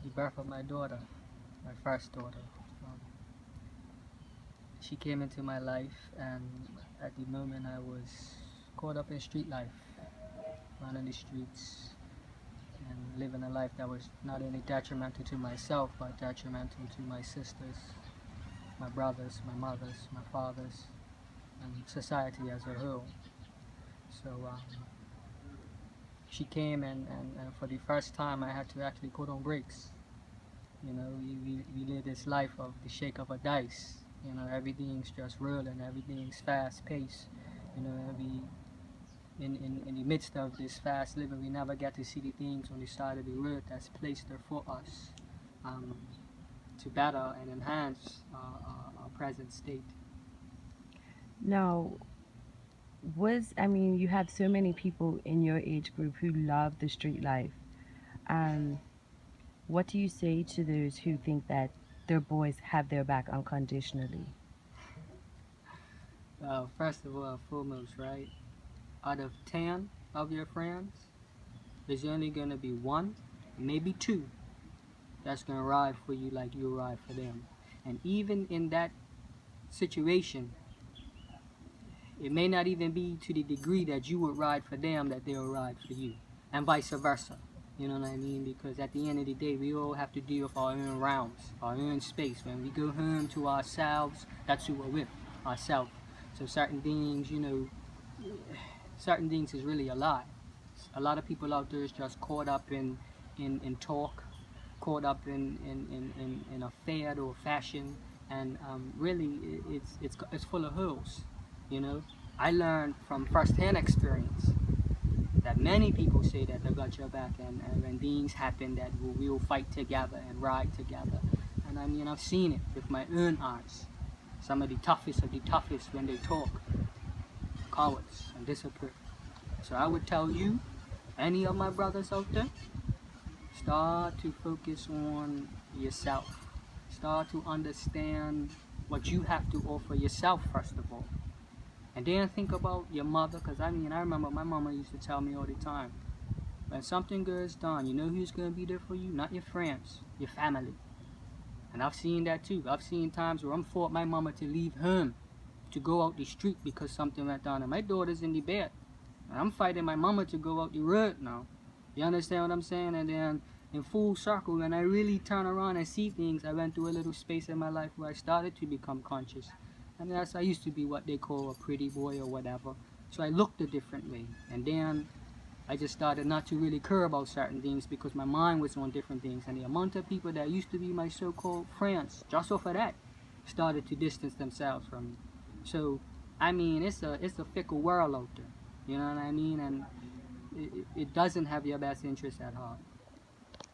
the birth of my daughter, my first daughter. Um, she came into my life, and at the moment I was caught up in street life, running the streets, and living a life that was not only detrimental to myself, but detrimental to my sisters, my brothers, my mothers, my fathers, and society as a whole. So she came, and for the first time I had to actually put on brakes. You know, we live this life of the shake of a dice. You know, everything's just rolling, everything's fast paced. You know, in the midst of this fast living, we never get to see the things on the side of the road that's placed there for us, um, to better and enhance our present state. Now, I mean, you have so many people in your age group who love the street life. Um, what do you say to those who think that their boys have their back unconditionally? First of all, foremost, right? Out of 10 of your friends, there's only gonna be one, maybe two, that's gonna ride for you like you ride for them. And even in that situation, it may not even be to the degree that you would ride for them that they'll ride for you, and vice versa. You know what I mean? Because at the end of the day, we all have to deal with our own rounds, our own space. When we go home to ourselves, that's who we're with, ourselves. So certain things, you know, certain things is really a lie. A lot of people out there is just caught up in talk, caught up in a fad or fashion, and really it's full of holes. You know, I learned from firsthand experience that many people say that they got your back, and when things happen, that we'll fight together and ride together. And I mean, I've seen it with my own eyes. Some of the toughest, when they talk, cowards and disappear. So I would tell you, any of my brothers out there, start to focus on yourself. Start to understand what you have to offer yourself, first of all. And then think about your mother, because I mean, I remember my mama used to tell me all the time, when something good is done, you know who's going to be there for you? Not your friends, your family. And I've seen that too. I've seen times where I'm fought my mama to leave home to go out the street because something went down, and my daughter's in the bed. And I'm fighting my mama to go out the road now. You understand what I'm saying? And then in full circle, when I really turn around and see things, I went through a little space in my life where I started to become conscious. And yes, I used to be what they call a pretty boy or whatever. So I looked a different way. And then I just started not to really care about certain things because my mind was on different things. And the amount of people that used to be my so-called friends, just off of that, started to distance themselves from me. So, I mean, it's a fickle world out there. You know what I mean? And it doesn't have your best interest at heart.